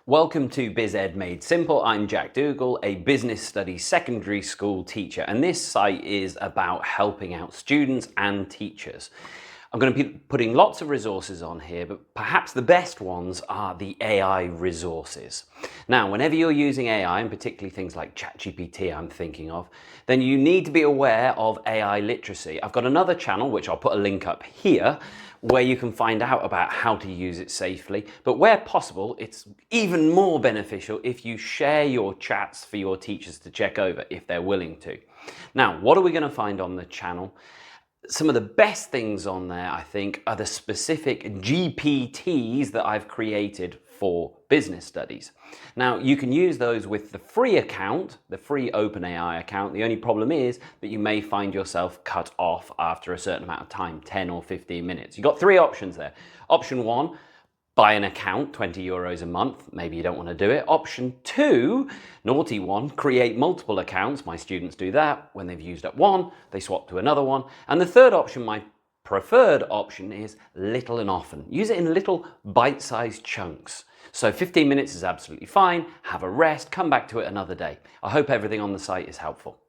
Welcome to BizEd Made Simple. I'm Jack Dougal, a business studies secondary school teacher, and this site is about helping out students and teachers. I'm going to be putting lots of resources on here, but perhaps the best ones are the AI resources. Now, whenever you're using AI, and particularly things like ChatGPT I'm thinking of, then you need to be aware of AI literacy. I've got another channel, which I'll put a link up here, where you can find out about how to use it safely. But where possible, it's even more beneficial if you share your chats for your teachers to check over if they're willing to. Now, what are we going to find on the channel? Some of the best things on there, I think, are the specific GPTs that I've created for business studies. Now, you can use those with the free account, the free OpenAI account. The only problem is that you may find yourself cut off after a certain amount of time, 10 or 15 minutes. You've got three options there. Option one, buy an account, €20 a month. Maybe you don't want to do it. Option two, naughty one, create multiple accounts. My students do that. When they've used up one, they swap to another one. And the third option, my preferred option, is little and often. Use it in little bite-sized chunks. So 15 minutes is absolutely fine. Have a rest, come back to it another day. I hope everything on the site is helpful.